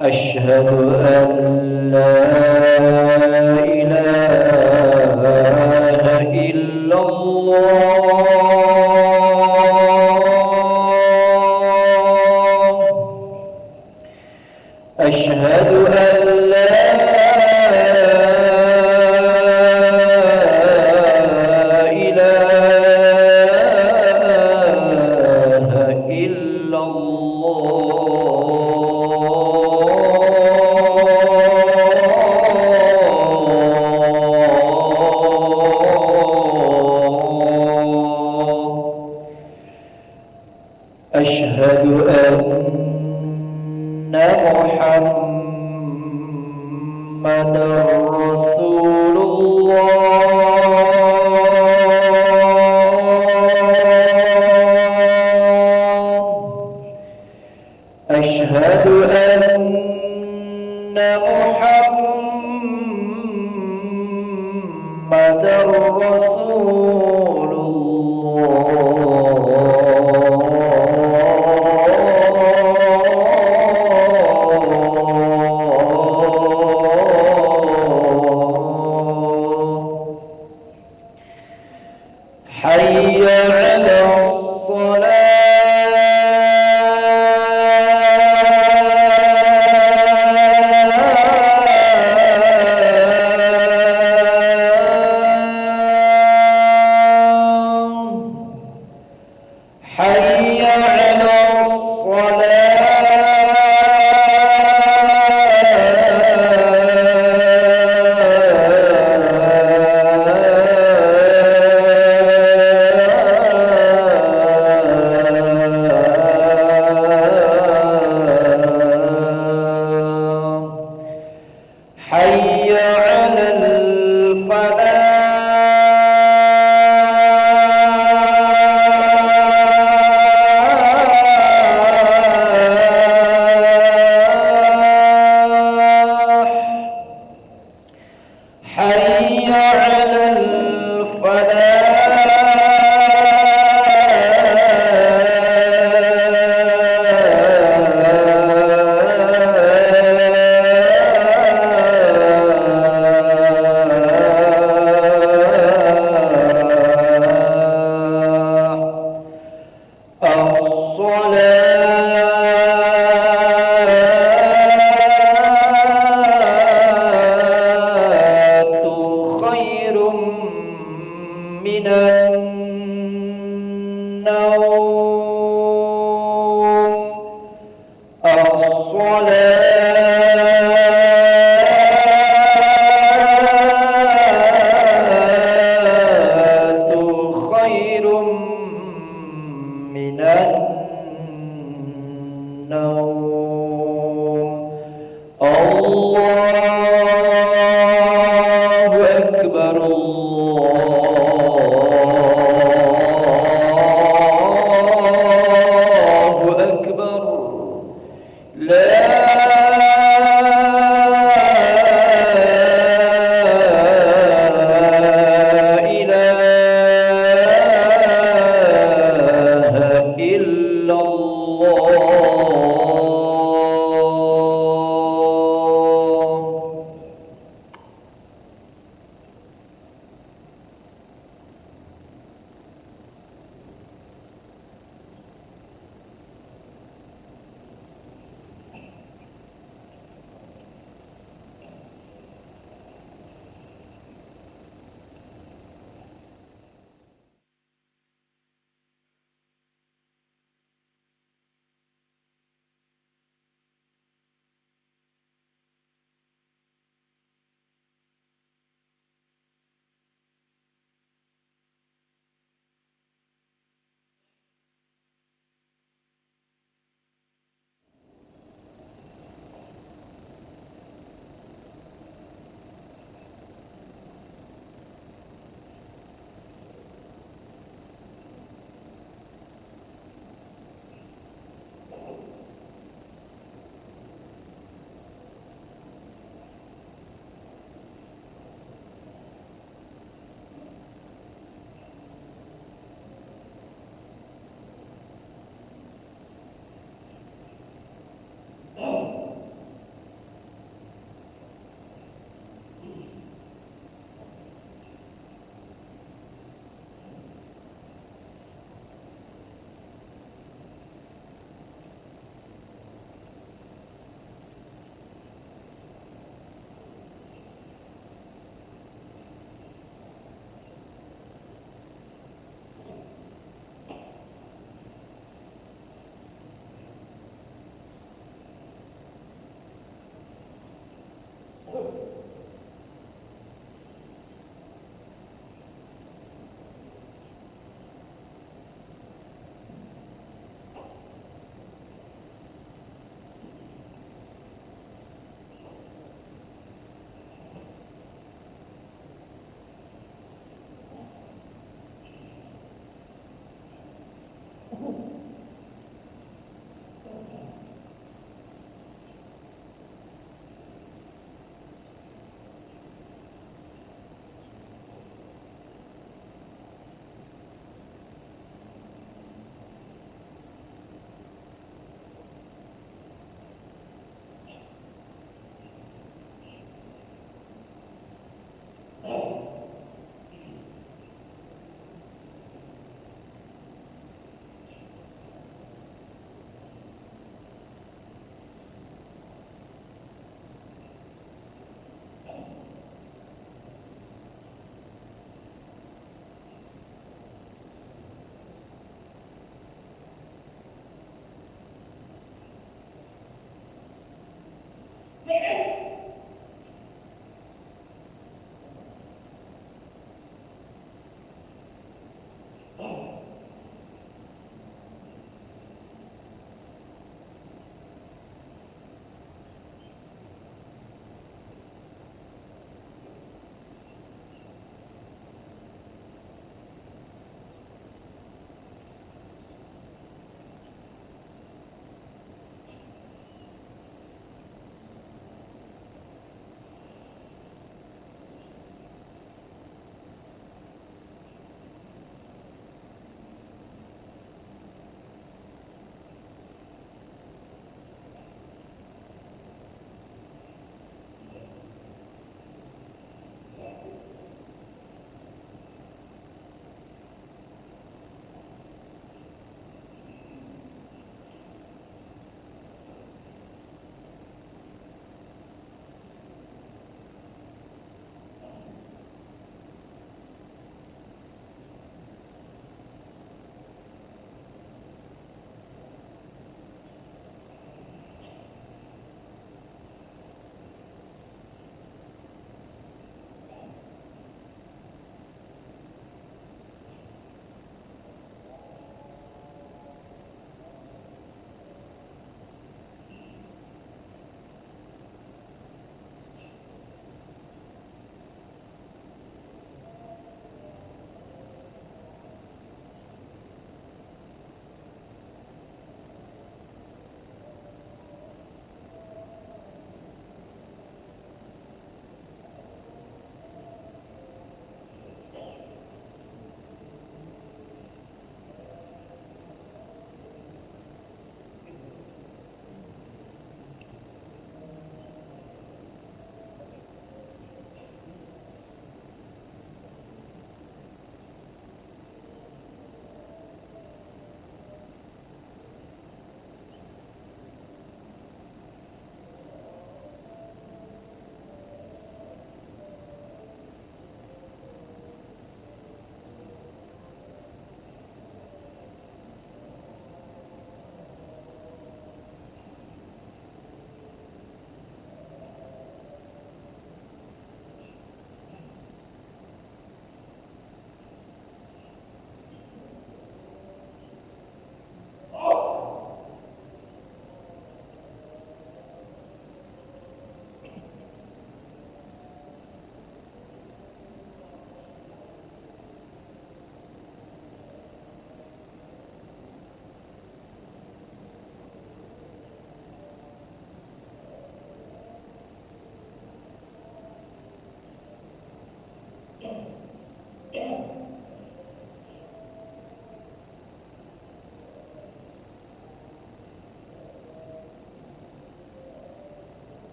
أشهد أن لا إله إلا الله. أشهد أن لا إله إلا الله. أشهد أن محمدًا رسول الله. أشهد أن محمدًا رسول الله. حي على حي على حي على الفلاح. حي على الصلاة خير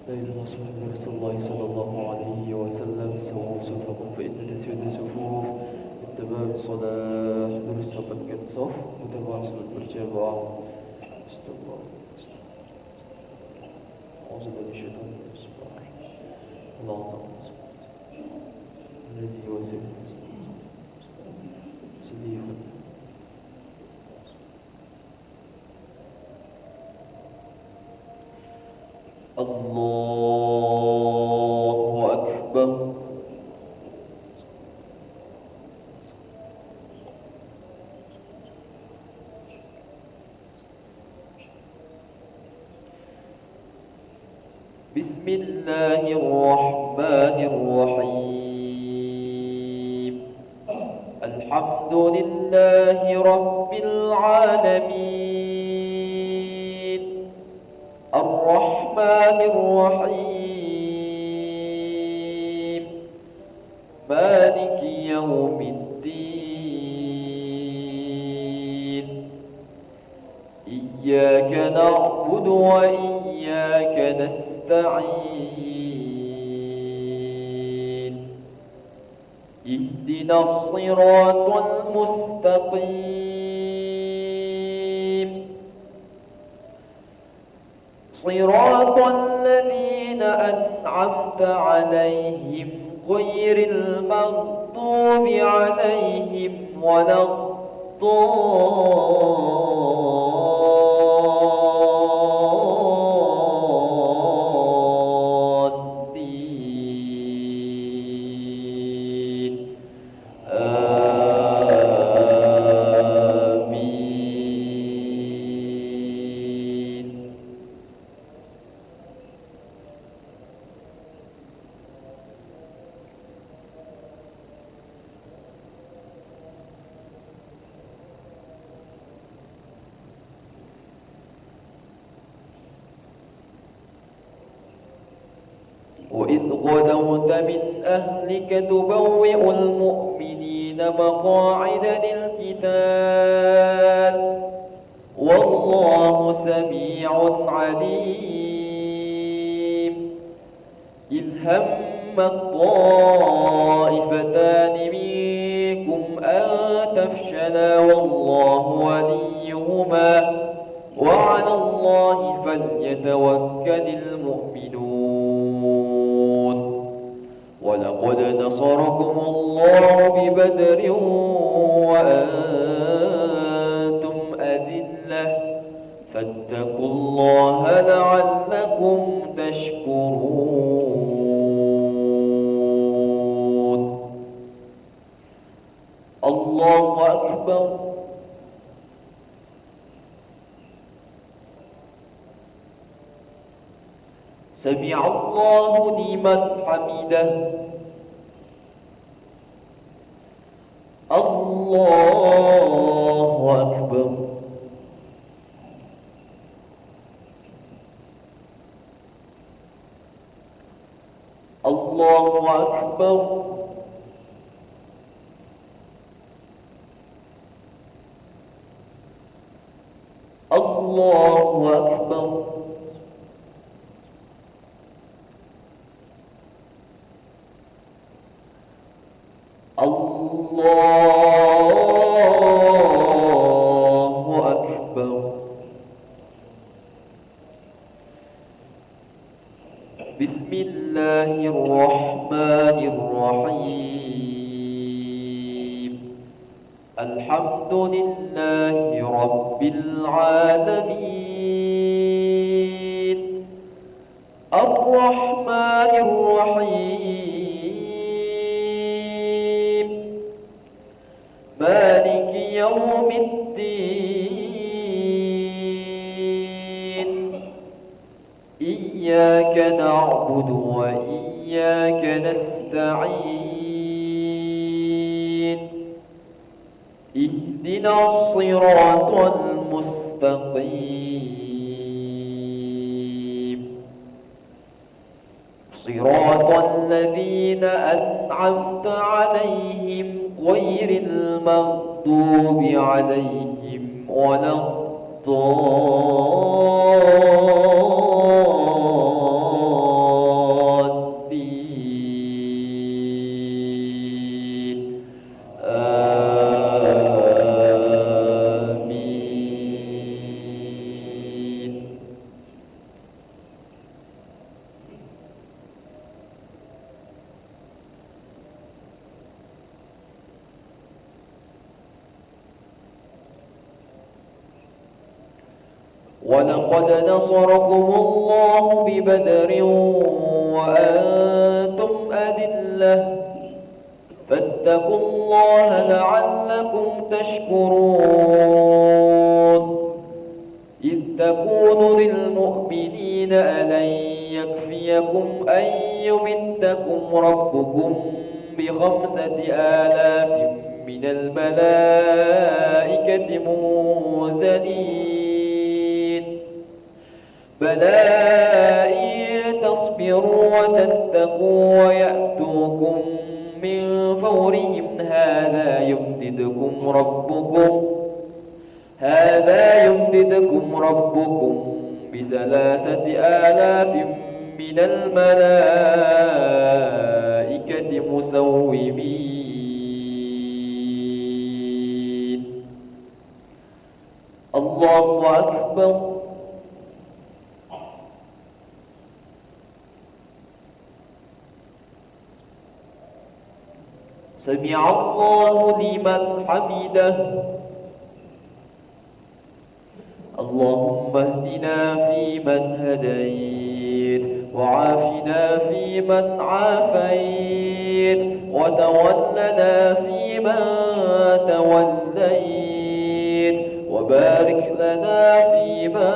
إلى رسول الله صلى الله عليه وسلم سووا صفكم فإن تسوية الصفوف من تمام الصلاة درس صفكم صف متابعة صلاة berjamaah استغفر أعوذ بالله من الشيطان الرجيم اللهم الذي وسع صديقا الله أكبر بسم الله الرحمن الرحيم الحمد لله رب العالمين الرحمن الرحيم مالك يوم الدين إياك نعبد وإياك نستعين اهدنا الصراط المستقيم صراط الذين أنعمت عليهم غير المغضوب عليهم ولا الضالين آمين. وإذ غدوت من أهلك تبوئ المؤمنين مقاعد للقتال والله سميع عليم إذ هم الطائفتان منكم أن تفشلا والله وليهما وعلى الله فليتوكل المؤمنون ولقد نصركم الله ببدر وأنتم أذلة فاتقوا الله لعلكم تشكرون. الله أكبر. سمع الله لمن حمده. الله أكبر. الله أكبر. الله أكبر. الله أكبر. بسم الله الرحمن الرحيم الحمد لله رب العالمين الرحمن الرحيم مالك يوم الدين إياك نعبد وإياك نستعين اهدنا الصراط المستقيم صراط الذين أنعمت عليهم غير المغضوب عليهم ولا الضالين ولقد نصركم الله ببدر وأنتم أذلة فاتقوا الله لعلكم تشكرون إذ تقول للمؤمنين ألن يكفيكم أن يمدكم ربكم ب5,000 من الملائكة منزلين بلى إن تصبروا وتتقوا ويأتوكم من فورهم هذا يمددكم ربكم ب3,000 من الملائكة مسومين. الله أكبر. سمع الله لمن حمده. اللهم اهدنا فيمن هديت وعافنا فيمن عافيت وتولنا فيمن توليت وبارك لنا فيما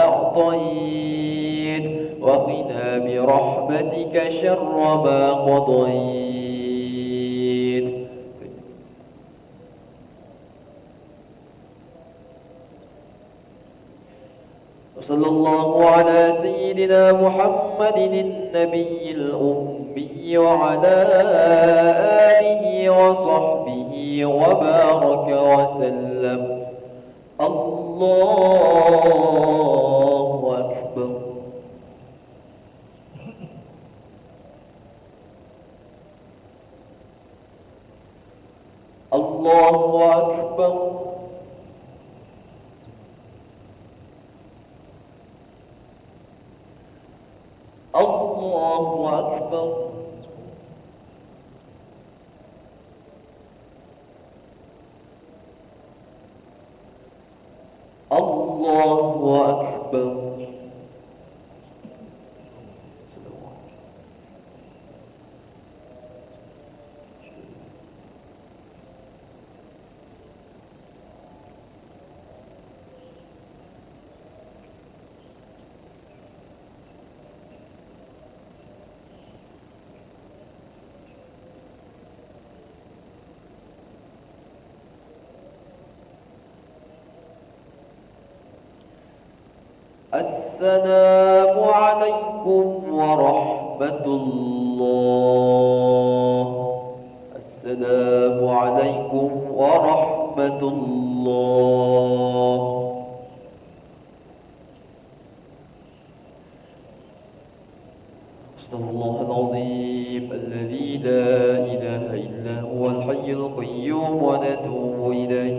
أعطيت وقنا برحمتك شر ما قضيت. وصلى الله على سيدنا محمد النبي الأمي وعلى آله وصحبه وبارك وسلم. الله أكبر. الله أكبر. الله أكبر. الله أكبر. السلام عليكم ورحمة الله. السلام عليكم ورحمة الله. أستغفر الله العظيم الذي لا إله إلا هو الحي القيوم ونتوب إليه.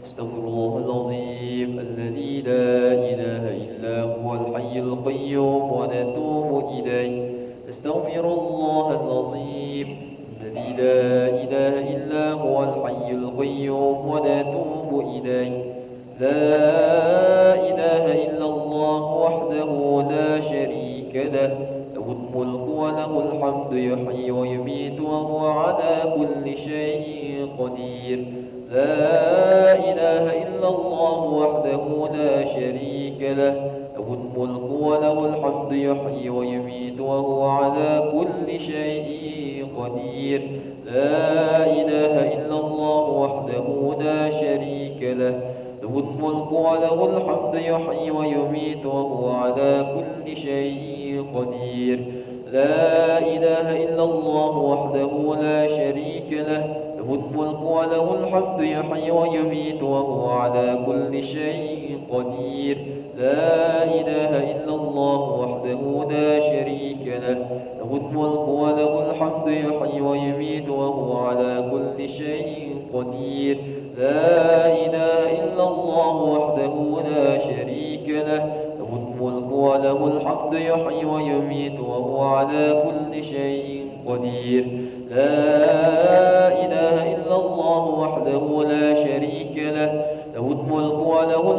أستغفر الله العظيم الذي لا إله إلا هو الحي القيوم ونتوب إليه. أستغفر الله العظيم الذي لا إله إلا هو الحي القيوم ونتوب إليه. لا إله إلا الله وحده لا شريك له له الملك وله الحمد يحيي ويميت وهو على كل شيء قدير. لا إله إلا الله وحده لا شريك له له الملك وله الحمد يحيي ويميت وهو على كل شيء قدير. لا إله إلا الله وحده لا شريك له له الملك وله الحمد يحيي ويميت وهو على كل شيء قدير. لا إله إلا الله وحده لا شريك له له الملك وله الحمد يحيي ويميت وهو على كل شيء قدير. لا إله إلا الله وحده لا شريك له له الملك وله الحمد يحيي ويميت وهو على كل شيء قدير. لا إله إلا الله وحده لا شريك له له الملك وله الحمد يحيي ويميت وهو على كل شيء قدير. لا إله إلا الله وحده لا شريك له له الملك وله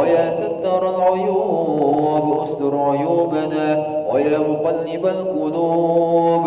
ويا ستار العيوب استر عيوبنا، ويا مقلب القلوب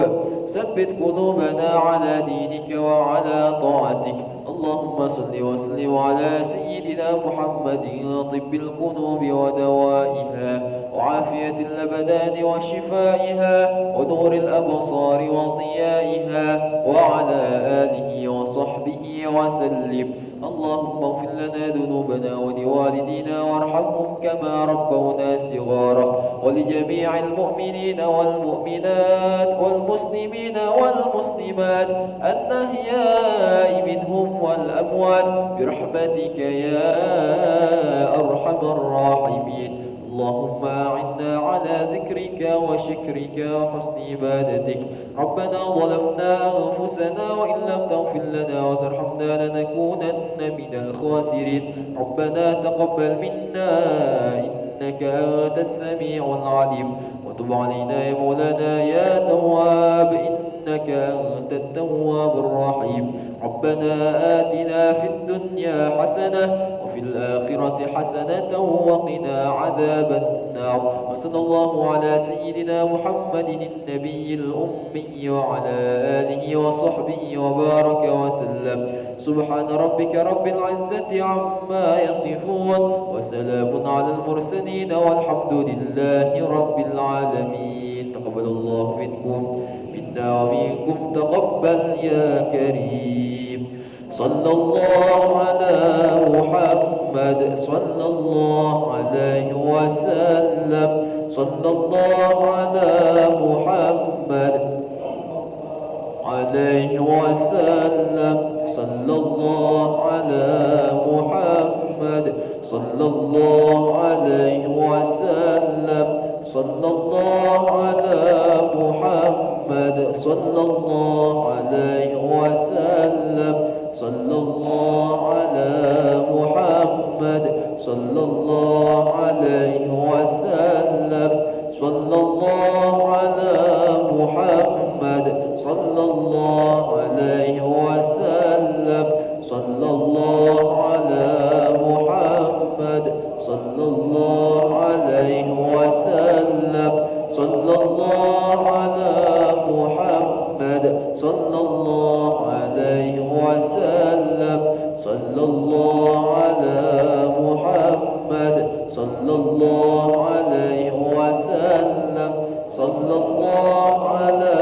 ثبت قلوبنا على دينك وعلى طاعتك. اللهم صل وسلم على سيدنا محمد طب القلوب ودوائها وعافية الأبدان وشفائها ونور الأبصار وضيائها وعلى آله وصحبه وسلم. اللهم اغفر لنا ذنوبنا ولوالدينا وارحمهم كما ربونا صغارا، ولجميع المؤمنين والمؤمنات والمسلمين والمسلمات الأحياء منهم والأموات برحمتك يا أرحم الراحمين. اللهم أعنا على ذكرك وشكرك وحسن عبادتك. ربنا ظلمنا أنفسنا وإن لم تغفر لنا وترحمنا لنكونن من الخاسرين. ربنا تقبل منا إنك أنت السميع العليم، وتب علينا يا مولانا يا تواب إنك أنت التواب الرحيم. ربنا آتنا في الدنيا حسنة وفي الآخرة حسنة وقنا عذاب النار. وصلى الله على سيدنا محمد النبي الأمي وعلى آله وصحبه وبارك وسلم. سبحان ربك رب العزة عما يصفون، وسلام على المرسلين، والحمد لله رب العالمين. تقبل الله منكم منا ومنكم تقبل يا كريم. صلى الله على محمد صلى الله عليه وسلم. صلى الله على محمد عليه وسلم. صلى الله على محمد صلى الله عليه وسلم. صلى الله على محمد صلى الله عليه وسلم. صلى الله على محمد صلى الله عليه وسلم. صلى الله على محمد صلى الله عليه وسلم. صلى الله على محمد صلى الله عليه وسلم. صلى الله على محمد صلى الله عليه وسلم. صلى الله على محمد صلى الله عليه وسلم. صلى الله على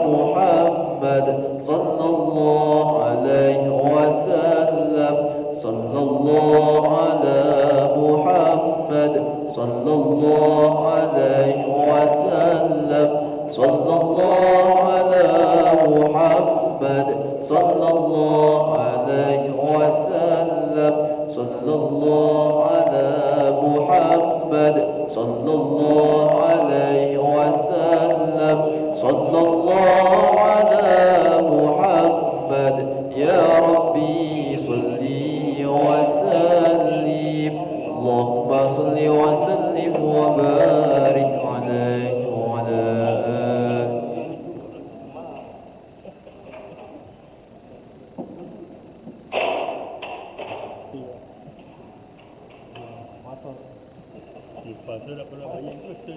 محمد صلى الله عليه وسلم. صلى الله على محمد صلى الله عليه وسلم. صلى الله على محمد صلى الله عليه وسلم. صلى الله على محمد صلى الله عليه وسلم. صلى الله على محمد. يا ربي صلي وسلم. اللهم صل وسلم وبارك عليه وعلى آله. Lepas tu nak pernah bayang terus tu.